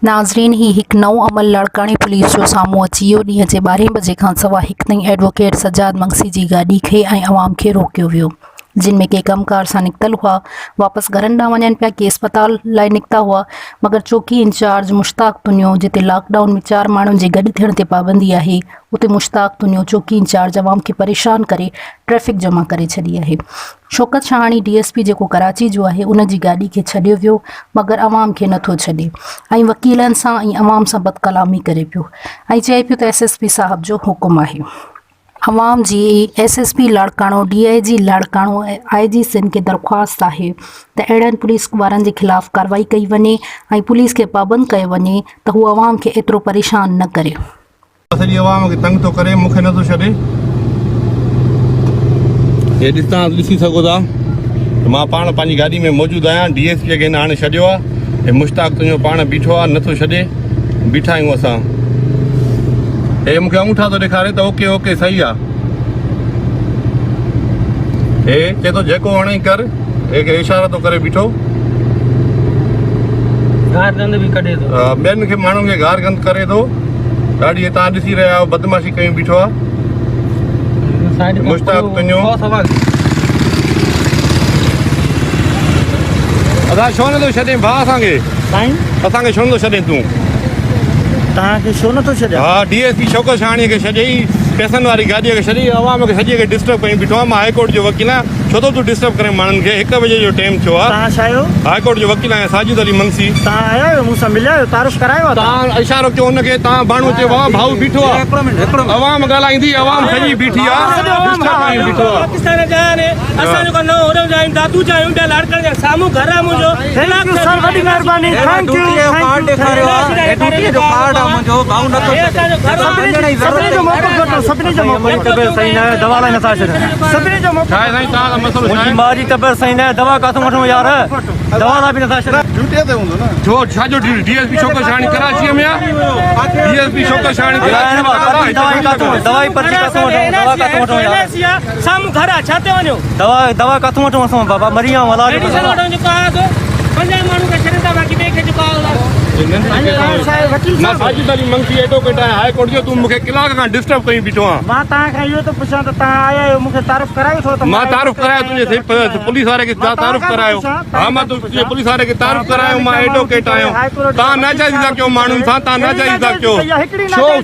नाज़रीन ही एक नओं अमल लाड़कानी पुलिस जो साम्हूं अची वियो। ॾींहं जे 12 बजे खां सवा हिकु ताईं एडवोकेट सजाद मंगसी जी गाॾी खे ऐं अवाम खे रोकियो वियो, जिन में के कमकार सां निकितल हुआ वापसि घरनि ॾांहुं वञनि पिया, के अस्पताल लाइ निकिता हुआ। मगर चौकी इंचार्ज मुश्ताक तुनियो, जिते लॉकडाउन में 4 माण्हुनि जे गॾु थियण ते पाबंदी आहे, उते मुश्ताक तुनियो चौकी इंचार्ज अवाम खे परेशान करे ट्रैफिक जमा करे छॾी आहे। शौकत शाहानी DSP जेको कराची जो आहे, उन जी गाॾी खे छॾियो वियो, मगर अवाम खे नथो छॾे ऐं वकीलनि सां ऐं अवाम सां बदकलामी करे पियो ऐं चए पियो त SSP साहब जो हुकुम आहे। अवाम जी SSP Larkana, DIG Larkana, IG Sindh खे दरख़्वास्त आहे त अहिड़नि पुलिस वारनि जे ख़िलाफ़ कार्रवाई कई वञे ऐं पुलिस खे पाबंद कयो वञे त हू अवाम खे एतिरो परेशान न करे। सॼी अवाम खे तंग थो करे, मूंखे नथो छॾे। हे ॾिसी सघो था, मां पाण पंहिंजी गाॾी में मौजूदु आहियां। DSP खे हाणे छॾियो आहे, हे मुश्ताक तुंहिंजो पाण बीठो आहे, नथो छॾे। बीठा आहियूं असां, हे मूंखे अंगूठा थो ॾेखारे त ओके ओके सही आहे। हे चए थो जेको वणे कर, हे इशारो थो करे बीठो। गार गंद भी कढे थो, ॿियनि खे माण्हुनि खे गार गंद करे थो। ॾाढी तव्हां ॾिसी रहिया आहियो, बदमाशी कयूं बीठो आहे मुश्ताक तुंहिंजो। असां छो नथो छॾे भाउ असांखे? असांखे छो नथो छॾे तूं? तव्हांखे छो नथो छॾे? हा, DSP शौकत शाहानीअ खे छॾियई, पैसनि वारी गाॾीअ खे छॾी, अवाम खे सॼे खे डिस्टर्ब कयूं बीठो आहे। मां हाईकोर्ट जो वकील आहियां, छो थो तूं डिस्टर्ब करे माण्हुनि खे? 1 बजे जो टाइम थियो आहे। तव्हां छा आहियो? हाईकोर्ट जो वकील आहियां, साजिद अली मंगसी। तव्हां आया आहियो, मूंसां मिलिया आहियो, तारुफ करायो आहे? तव्हां इशारो कयो हुनखे, तव्हां बाणू चयो आहे, भाऊ बीठो आहे। अवाम ॻाल्हाईंदी, अवाम सॼी बीठी आहे, डिस्टर्ब कयूं बीठो आहे। पाकिस्तान जा आहिनि, असांजो को नओं होॾो जा दादू जा आहियूं, लाड़कनि जा साम्हूं घर आहे मुंहिंजो। थैंक यू सर, वॾी महिरबानी, थैंक यू। कार्ड ॾेखारियो आहे, ड्यूटी जो कार्ड आहे मुंहिंजो, भाऊ नथो छॾे। सभिनी जो मौक़ो वठो, सभिनी जो मौक़ो। तबियत सही न आहे, दवा लाइ नथा छॾनि, सभिनी जो मौक़ो। छा आहे साईं तव्हां जो मसइलो? मुंहिंजी माउ जी तबियत सही न आहे, दवा काथो वठूं यार? दवा लाइ बि नथा छॾनि। ड्यूटी ते हूंदो न। छो छाजो DSP शौकत शाहानी कराची में आहे? DSP शौकत शाहानी कराची में आहे। दवाई काथो, दवाई पर्ची काथो वठूं? दवा काथो वठूं यार? साम्हूं घर आहे, छा ते वञो? दवा काथो वठूं असां? बाबा मरी विया, इलाज मेडिसिन वठण जो आहे, 50 माण्हू खे छॾे था, बाक़ी ॿिए खे जेको आहे मां साजिद अली मंगसी एडवोकेट आहियां हाईकोर्ट जो। तूं मूंखे कलाक खां डिस्टर्ब कयूं बीठो आहे। मां तव्हांखां इहो थो पुछां त तव्हां आया आहियो, मूंखे तारुफ करायो छो? मां तारुफ करायो तुंहिंजे पुलिस वारे खे, तारुफ करायो। हा, मां तुंहिंजे पुलिस वारे खे तारुफ करायो, मां एडवोकेट आहियां। तव्हां नाजाइज़ था कयो माण्हुनि सां, तव्हां नाजाइज़ था कयो।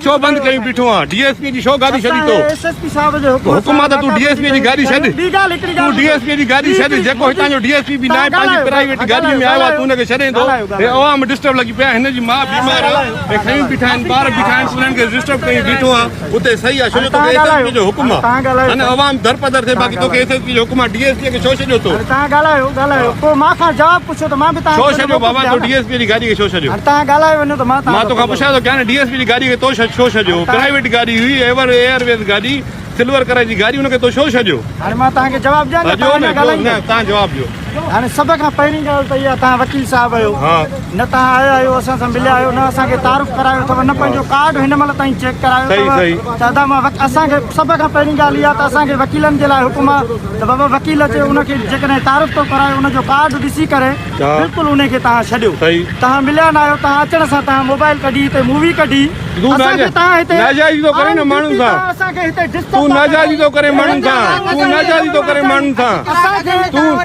छो बंदि कयूं बीठो आहे? DSP जी छो गाॾी छॾी तो? SSP साहब जो हुकुम आहे त तूं DSP जी गाॾी छॾ। तूं DSP जी गाॾी छॾ। जेको हितां जो DSP बि न आहे, पंहिंजी प्राइवेट गाॾी में आयो आहे, तूं हुनखे छॾे थो। हे अवाम डिस्टर्ब लॻी पिया, हिन जी माउ बीमार आहे, खयूं बीठा आहिनि, ॿार बीठा आहिनि, उन्हनि खे डिस्टर्ब कयूं बीठो आहे। उते सही आहे, छो जो तोखे SSP जो हुकुम आहे, अने अवाम दरपदर थिए, बाक़ी तोखे SSP जो हुकुम आहे। DSP खे छो छॾियो तो? तव्हां ॻाल्हायो, पोइ मां खां जवाबु पुछो त मां बि छो छॾियो बाबा? तो DSP जी गाॾी खे छो छॾियो? तव्हां ॻाल्हायो वञो त मां तोखां पुछां थो कयां न, DSP जी गाॾी खे तो छो छॾियो? प्राइवेट गाॾी हुई, एयरवेज गाॾी, सिल्वर कलर जी गाॾी, हुनखे तो छो छॾियो? हाणे मां तव्हांखे जवाबु ॾियां न? तव्हां जवाबु ॾियो। हाणे सभ खां पहिरीं ॻाल्हि त इहा, तव्हां वकील साहिबु आहियो, न तव्हां आया आहियो, असां सां मिलिया आहियो, न असांखे तारुफ करायो अथव, न पंहिंजो कार्ड हिन महिल ताईं चेक करायो अथव। दादा मां असांखे सभ खां पहिरीं ॻाल्हि इहा त असांखे वकीलनि जे लाइ हुकुम आहे त बाबा वकील अचे, उनखे जेकॾहिं तारुफ थो करायो, उनजो कार्ड ॾिसी करे बिल्कुलु उनखे तव्हां छॾियो। तव्हां मिलिया न आहियो, तव्हां अचण सां तव्हां मोबाइल कढी, हिते मूवी कढी, नाजाइज़ी थो करे न माण्हुनि सां। असांखे हिते तूं नाजाइज़ी थो करे माण्हुनि सां, तूं नाजाइज़ी थो करे माण्हुनि सां। तूं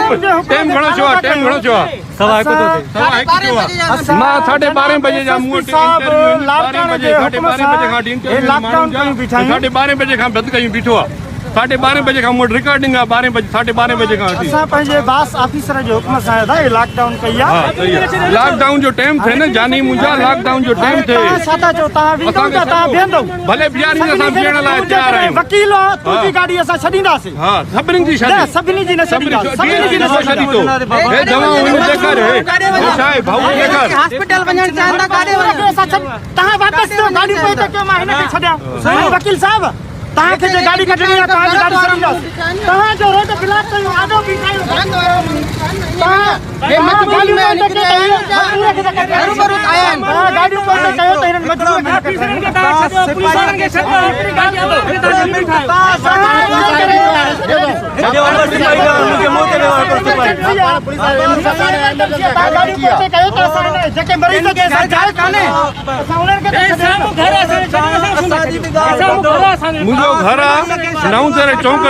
टाइम घणो थियो आहे? टाइम घणो थियो आहे? 1:15 मां 12:30 बजे जा मूं वटि 12:30 बजे खां 12:30 बजे खां बंदि कयूं बीठो आहे। 12:30 बजे खां मूं वटि रिकॉर्डिंग आहे, 12:30 बजे खां वठी। असां पंहिंजे बास ऑफिसर जो हुकुम सां हे लॉकडाउन कई आहे। लॉकडाउन जो टाइम थिए न जानी मुंहिंजा, लॉकडाउन जो टाइम थिए। छा था चओ? तव्हां वेंदो त तव्हां बीहंदो? भले बीहारींदा, असां बीहण लाइ तयार आहियूं। वकील तुंहिंजी गाॾी असां छॾींदासीं। हा, सभिनी जी छॾी, सभिनी जी न छॾींदासीं, सभिनी जी न छॾी तो। हे दवाऊं हिन ॾेखार, हे छा आहे भाऊ? ॾेखार हॉस्पिटल वञण चाहिंदा, गाॾी तव्हां वापसि ॾियो गाॾी, पोइ त कयो मां हिनखे छॾियां। वकील साहिब, तव्हांखे जे गाॾी कढणी आहे, तव्हांजी गाॾी छॾींदासीं। तव्हांजो रोड ब्लॉक कयूं, आॾो बि कयूं। हे मजबूरी में निकरे हरू आया गाड़ी को कयो त हिन मजबूरी में ऑफिसरनि खे तव्हां छॾियो पुलिस वारनि खे छॾियो हिकिड़ी गाॾी हलो हिते तव्हां ज़मीन ठाहियो मुझे मुंह ते व्यवहार कर गाड़ी को कयो त असां जेके मरीज खे सरकार काने असां उन्हनि खे साम्हूं घर असांजे साम्हूं घर असांजे मुंहिंजो घर आहे नवंदरे चौक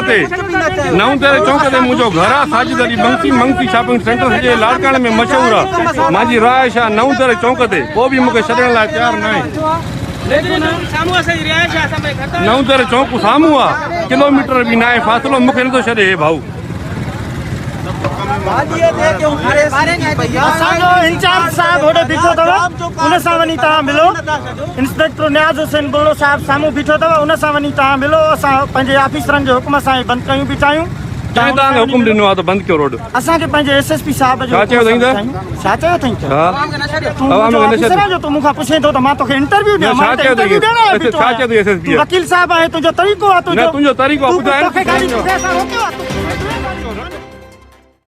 ते मुंहिंजो घर आहे साजिद अली मंगसी शॉपिंग सेंटर सॼे लाड़काणे में मशहूरु आहे मुंहिंजी रिहाइश आहे नवंदरे चौक ते पोइ बि मूंखे छॾण लाइ तयारु न आहे साम्हूं असांजी रिहाइश आहे असां ख़तरु नवंदरे चौक साम्हूं आहे किलोमीटर बि न आहे फ़ासिलो मूंखे नथो छॾे हे भाऊ असांजो इंचार्ज साहब होॾे बीठो अथव उन सां वञी तव्हां मिलो इंस्पेक्टर नियाज़ हुसैन बुल्लो साहब साम्हूं बीठो अथव उन सां वञी तव्हां मिलो असां पंहिंजे ऑफिसरनि जे हुकुम सां बंदि कयूं बि चाहियूं कंहिं तव्हांखे हुकुम ॾिनो आहे त बंदि कयो रोड असांखे पंहिंजे एसएसपी साहब जो छा चयो अथई त? छा चयो अथई हा तूं ऑफिसर जो तूं मूंखां पुछे थो त मां तोखे इंटरव्यू ॾियां छा चयो अथई एसएसपी वकील साहब आहे तुंहिंजो तरीक़ो आहे तुंहिंजो तरीक़ो आहे तोखे गाॾी ॿुधाए रोकियो आहे